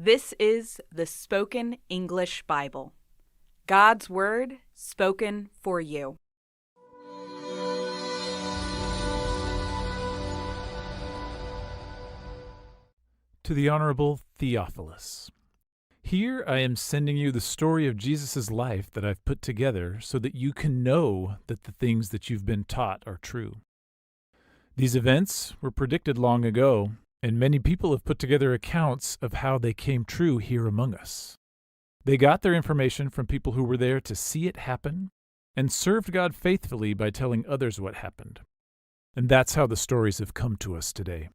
This is the Spoken English Bible, God's Word spoken for you. To the Honorable Theophilus, here I am sending you the story of Jesus' life that I've put together so that you can know that the things that you've been taught are true. These events were predicted long ago, and many people have put together accounts of how they came true here among us. They got their information from people who were there to see it happen and served God faithfully by telling others what happened. And that's how the stories have come to us today.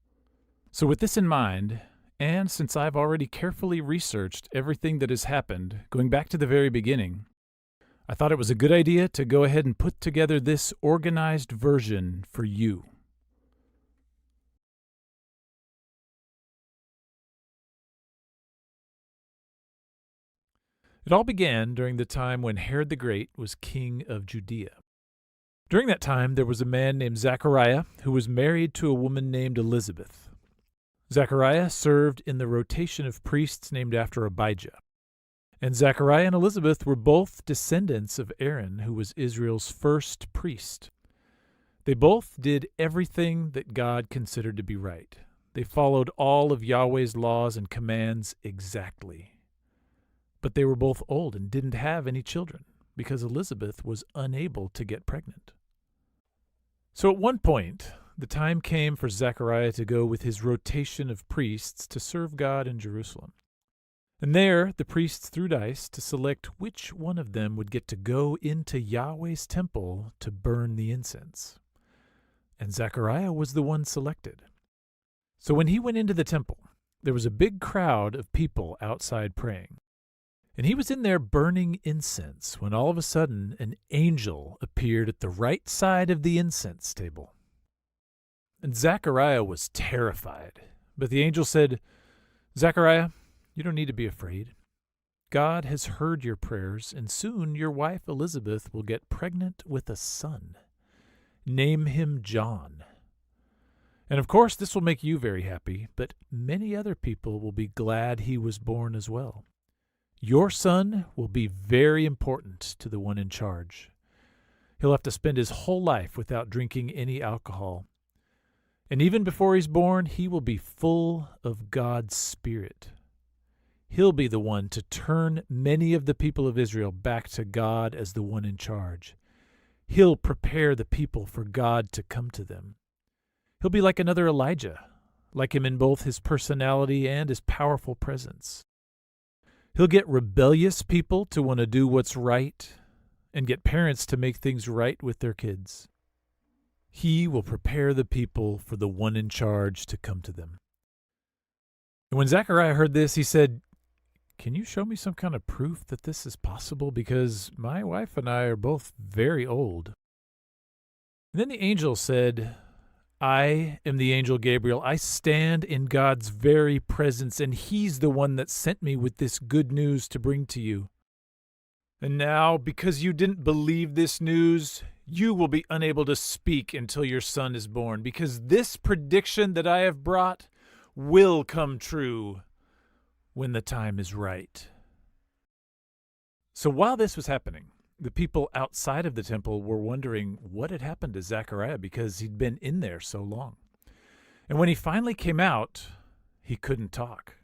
So with this in mind, and since I've already carefully researched everything that has happened, going back to the very beginning, I thought it was a good idea to go ahead and put together this organized version for you. It all began during the time when Herod the Great was king of Judea. During that time, there was a man named Zechariah who was married to a woman named Elizabeth. Zechariah served in the rotation of priests named after Abijah. And Zechariah and Elizabeth were both descendants of Aaron, who was Israel's first priest. They both did everything that God considered to be right. They followed all of Yahweh's laws and commands exactly. But they were both old and didn't have any children because Elizabeth was unable to get pregnant. So at one point, the time came for Zechariah to go with his rotation of priests to serve God in Jerusalem. And there, the priests threw dice to select which one of them would get to go into Yahweh's temple to burn the incense. And Zechariah was the one selected. So when he went into the temple, there was a big crowd of people outside praying. And he was in there burning incense when all of a sudden an angel appeared at the right side of the incense table. And Zechariah was terrified. But the angel said, "Zechariah, you don't need to be afraid. God has heard your prayers, and soon your wife Elizabeth will get pregnant with a son. Name him John. And of course this will make you very happy, but many other people will be glad he was born as well. Your son will be very important to the one in charge. He'll have to spend his whole life without drinking any alcohol. And even before he's born, he will be full of God's Spirit. He'll be the one to turn many of the people of Israel back to God as the one in charge. He'll prepare the people for God to come to them. He'll be like another Elijah, like him in both his personality and his powerful presence. He'll get rebellious people to want to do what's right and get parents to make things right with their kids. He will prepare the people for the one in charge to come to them." And when Zechariah heard this, he said, "Can you show me some kind of proof that this is possible? Because my wife and I are both very old." And then the angel said, "I am the angel Gabriel. I stand in God's very presence, and he's the one that sent me with this good news to bring to you. And now, because you didn't believe this news, you will be unable to speak until your son is born, because this prediction that I have brought will come true when the time is right." So while this was happening, the people outside of the temple were wondering what had happened to Zechariah because he'd been in there so long. And when he finally came out, he couldn't talk.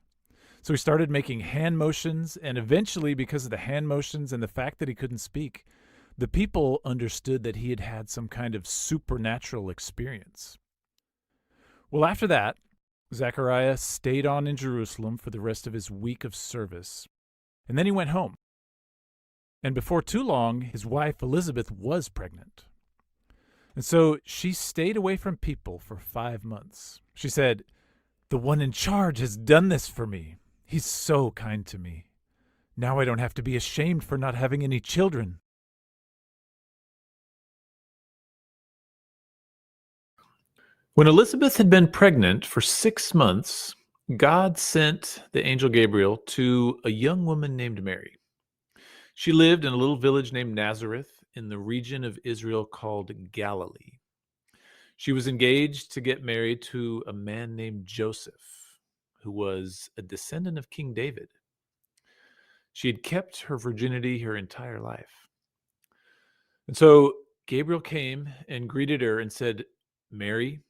So he started making hand motions, and eventually, because of the hand motions and the fact that he couldn't speak, the people understood that he had had some kind of supernatural experience. Well, after that, Zechariah stayed on in Jerusalem for the rest of his week of service, and then he went home. And before too long, his wife Elizabeth was pregnant. And so she stayed away from people for 5 months. She said, "The one in charge has done this for me. He's so kind to me. Now I don't have to be ashamed for not having any children." When Elizabeth had been pregnant for 6 months, God sent the angel Gabriel to a young woman named Mary. She lived in a little village named Nazareth in the region of Israel called Galilee. She was engaged to get married to a man named Joseph, who was a descendant of King David. She had kept her virginity her entire life. And so Gabriel came and greeted her and said, "Mary,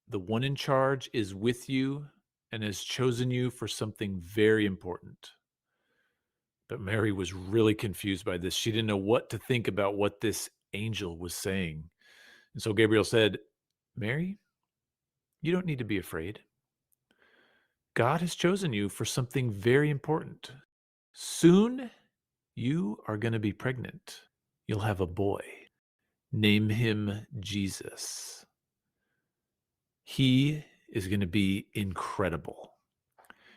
the one in charge is with you and has chosen you for something very important." But Mary was really confused by this. She didn't know what to think about what this angel was saying. And so Gabriel said, "Mary, you don't need to be afraid. God has chosen you for something very important. Soon you are going to be pregnant. You'll have a boy. Name him Jesus. He is going to be incredible.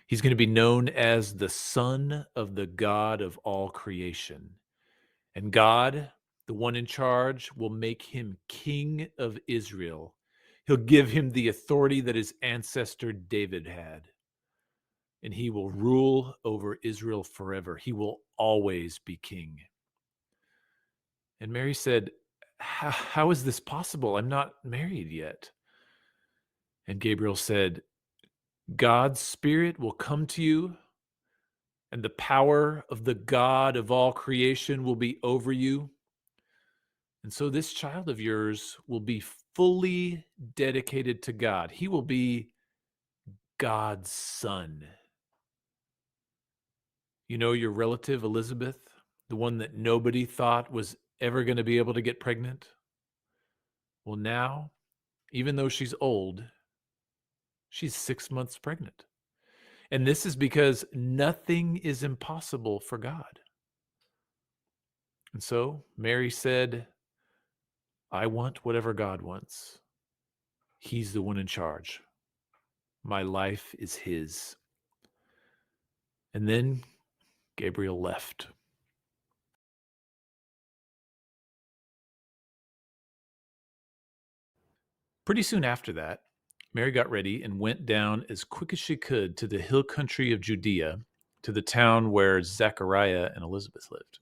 He's going to be known as the Son of the God of all creation. And God, the one in charge, will make him King of Israel. He'll give him the authority that his ancestor David had. And he will rule over Israel forever. He will always be king." And Mary said, how is this possible? I'm not married yet." And Gabriel said, "God's Spirit will come to you, and the power of the God of all creation will be over you. And so this child of yours will be fully dedicated to God. He will be God's son." You know, your relative Elizabeth, the one that nobody thought was ever going to be able to get pregnant? Well, now, even though she's old, she's 6 months pregnant. And this is because nothing is impossible for God. And so Mary said, "I want whatever God wants. He's the one in charge. My life is his." And then Gabriel left. Pretty soon after that, Mary got ready and went down as quick as she could to the hill country of Judea, to the town where Zechariah and Elizabeth lived.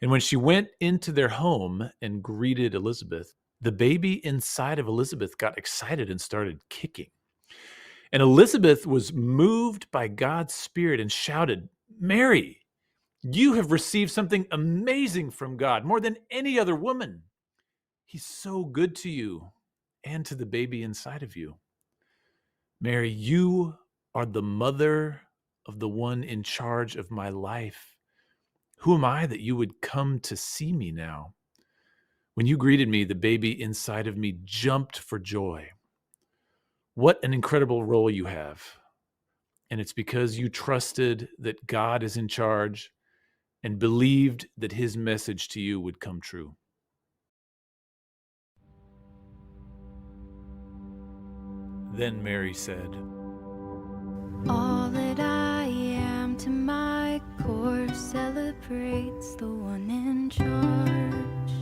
And when she went into their home and greeted Elizabeth, the baby inside of Elizabeth got excited and started kicking. And Elizabeth was moved by God's Spirit and shouted, "Mary, you have received something amazing from God, more than any other woman. He's so good to you and to the baby inside of you. Mary, you are the mother of the one in charge of my life. Who am I that you would come to see me now? When you greeted me, the baby inside of me jumped for joy. What an incredible role you have. And it's because you trusted that God is in charge and believed that his message to you would come true." Then Mary said, "All that I am to my core celebrates the one in charge.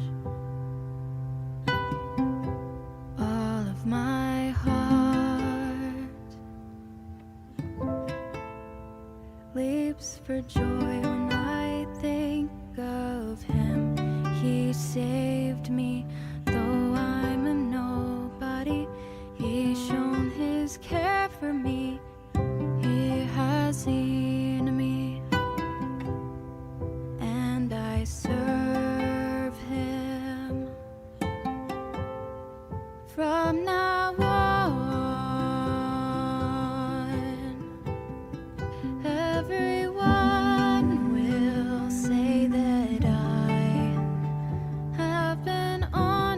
All of my heart leaps for joy when I think of him. He saved me, though I'm a nobody. He's shown his care for me. He has seen me, and I serve him. From now on, everyone will say that I have been on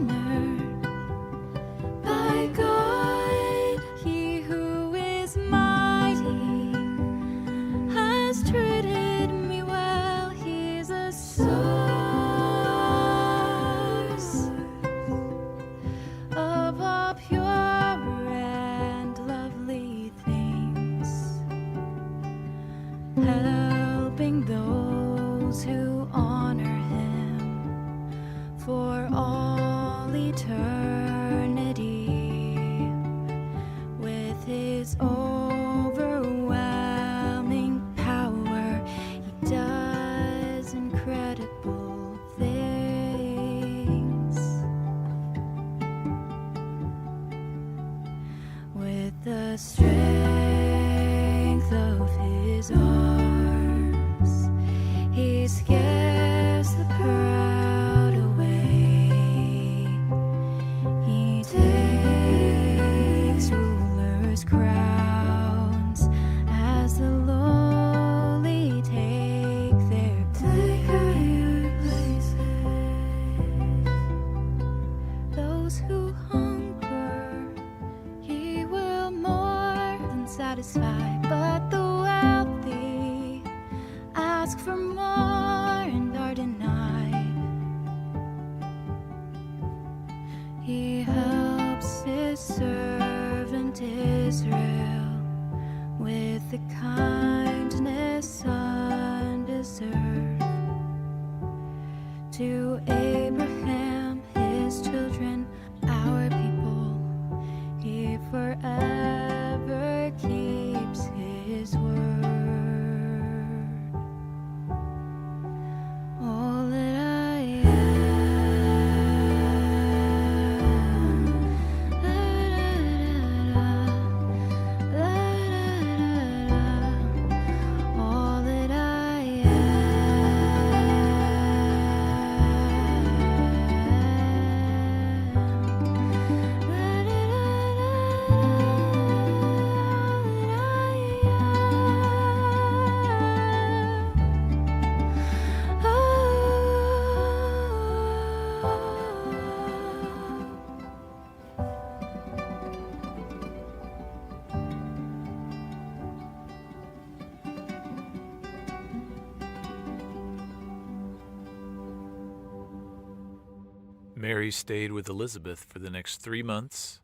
Mary stayed with Elizabeth for the next 3 months,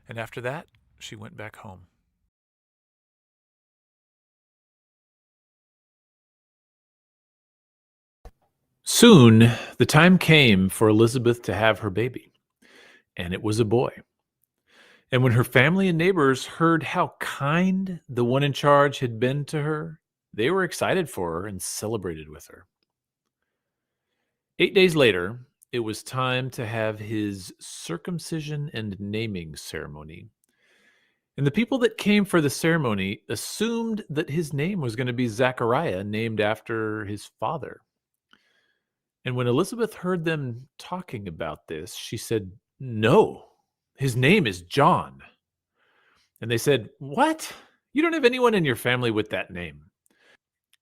and after that, she went back home. Soon, the time came for Elizabeth to have her baby, and it was a boy. And when her family and neighbors heard how kind the one in charge had been to her, they were excited for her and celebrated with her. 8 days later, it was time to have his circumcision and naming ceremony. And the people that came for the ceremony assumed that his name was going to be Zechariah, named after his father. And when Elizabeth heard them talking about this, she said, "No, his name is John." And they said, "What? You don't have anyone in your family with that name."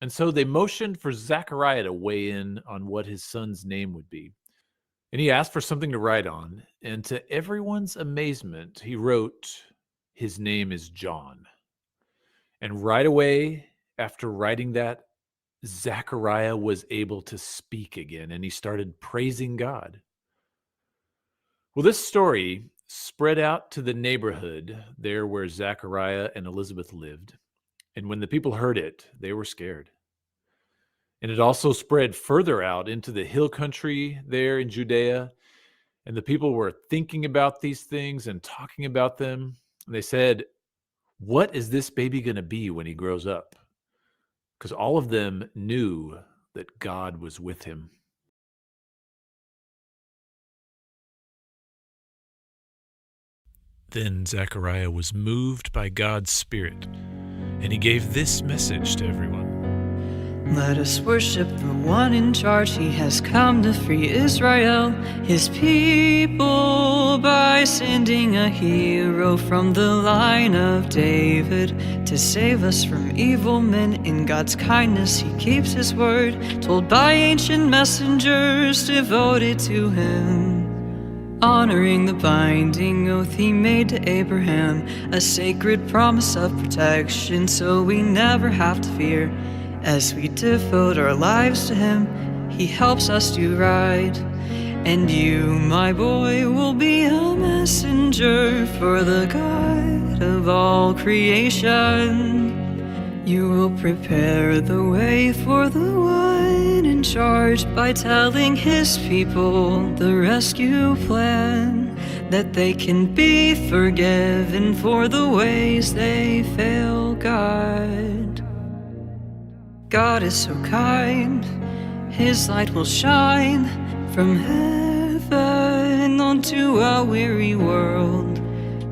And so they motioned for Zechariah to weigh in on what his son's name would be. And he asked for something to write on. And to everyone's amazement, he wrote, "His name is John." And right away, after writing that, Zechariah was able to speak again, and he started praising God. Well, this story spread out to the neighborhood there where Zechariah and Elizabeth lived. And when the people heard it, they were scared. And it also spread further out into the hill country there in Judea. And the people were thinking about these things and talking about them. And they said, "What is this baby going to be when he grows up?" Because all of them knew that God was with him. Then Zechariah was moved by God's Spirit, and he gave this message to everyone. Let us worship the one in charge. He has come to free Israel, his people, by sending a hero from the line of David to save us from evil men. In God's kindness he keeps his word, told by ancient messengers devoted to him, honoring the binding oath he made to Abraham, a sacred promise of protection so we never have to fear. As we devote our lives to him, he helps us do right. And you, my boy, will be a messenger for the God of all creation. You will prepare the way for the one in charge by telling his people the rescue plan, that they can be forgiven for the ways they fail God. God is so kind, his light will shine from heaven onto a weary world.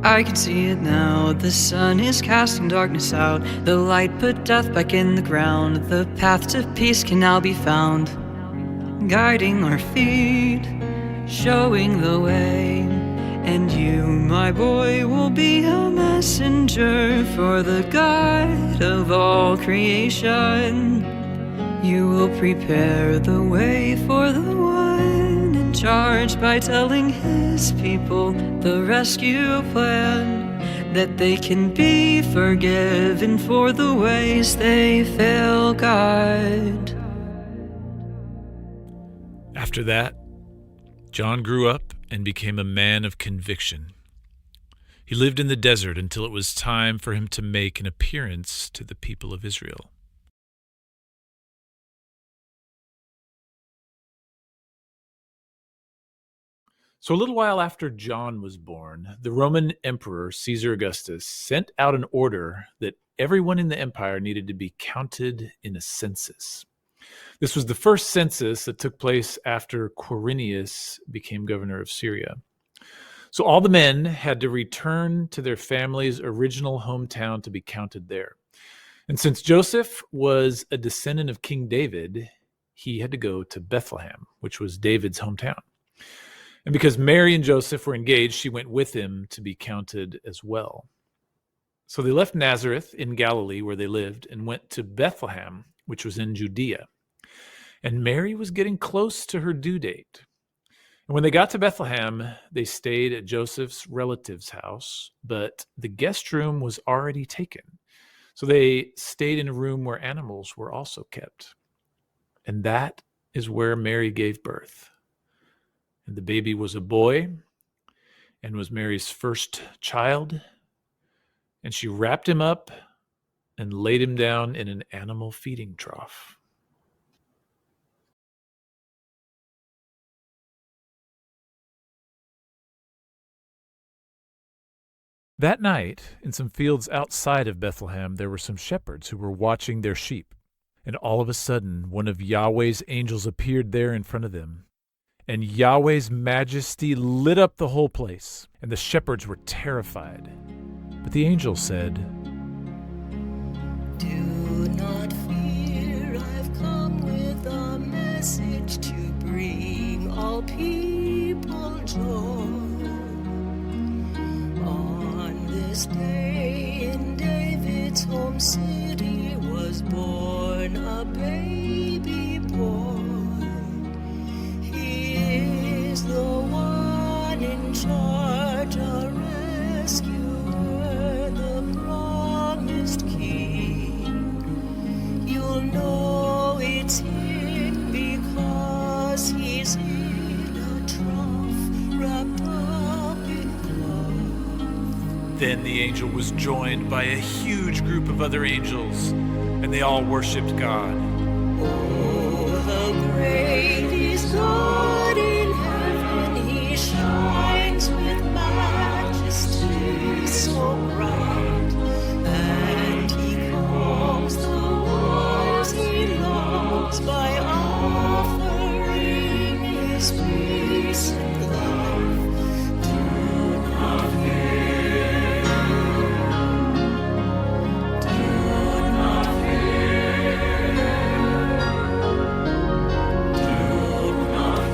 I can see it now, the sun is casting darkness out, the light put death back in the ground, the path to peace can now be found, guiding our feet, showing the way. And you, my boy, will be a messenger for the God of all creation. You will prepare the way for the one in charge by telling his people the rescue plan, that they can be forgiven for the ways they fail God. After that, John grew up and became a man of conviction. He lived in the desert until it was time for him to make an appearance to the people of Israel. So a little while after John was born, the Roman Emperor Caesar Augustus sent out an order that everyone in the empire needed to be counted in a census. This was the first census that took place after Quirinius became governor of Syria. So all the men had to return to their family's original hometown to be counted there. And since Joseph was a descendant of King David, he had to go to Bethlehem, which was David's hometown. And because Mary and Joseph were engaged, she went with him to be counted as well. So they left Nazareth in Galilee, where they lived, and went to Bethlehem, which was in Judea. And Mary was getting close to her due date. And when they got to Bethlehem, they stayed at Joseph's relative's house, but the guest room was already taken. So they stayed in a room where animals were also kept. And that is where Mary gave birth. And the baby was a boy and was Mary's first child. And she wrapped him up and laid him down in an animal feeding trough. That night, in some fields outside of Bethlehem, there were some shepherds who were watching their sheep. And all of a sudden, one of Yahweh's angels appeared there in front of them. And Yahweh's majesty lit up the whole place, and the shepherds were terrified. But the angel said, "Do not fear, I've come with a message to bring all people joy. On this day in David's home city was born a baby boy. He is the one in charge, a rescuer, the promised king. You'll know it's him because he's in a trough wrapped up in cloth." Then the angel was joined by a huge group of other angels, and they all worshipped God. Oh, the great is God in heaven, he shines with majesty so bright, and he calms the wars he loves by offering his peace and love. Do not fear, do not fear, do not fear, do not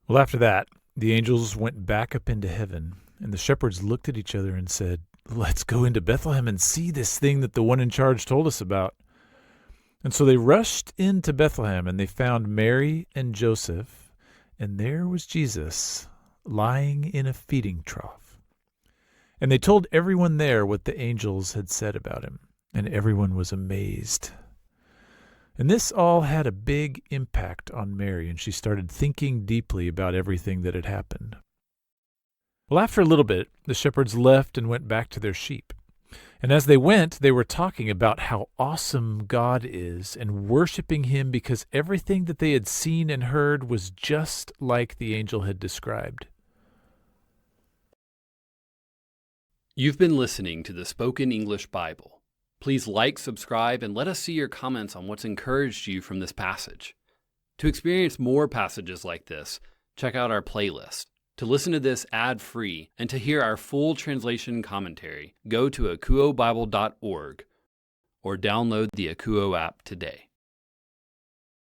Well, after that, the angels went back up into heaven, and the shepherds looked at each other and said, "Let's go into Bethlehem and see this thing that the one in charge told us about." And so they rushed into Bethlehem, and they found Mary and Joseph, and there was Jesus lying in a feeding trough. And they told everyone there what the angels had said about him, and everyone was amazed. And this all had a big impact on Mary, and she started thinking deeply about everything that had happened. Well, after a little bit, the shepherds left and went back to their sheep. And as they went, they were talking about how awesome God is and worshiping him because everything that they had seen and heard was just like the angel had described. You've been listening to the Spoken English Bible. Please like, subscribe, and let us see your comments on what's encouraged you from this passage. To experience more passages like this, check out our playlist. To listen to this ad-free and to hear our full translation commentary, go to akuobible.org or download the Akuo app today.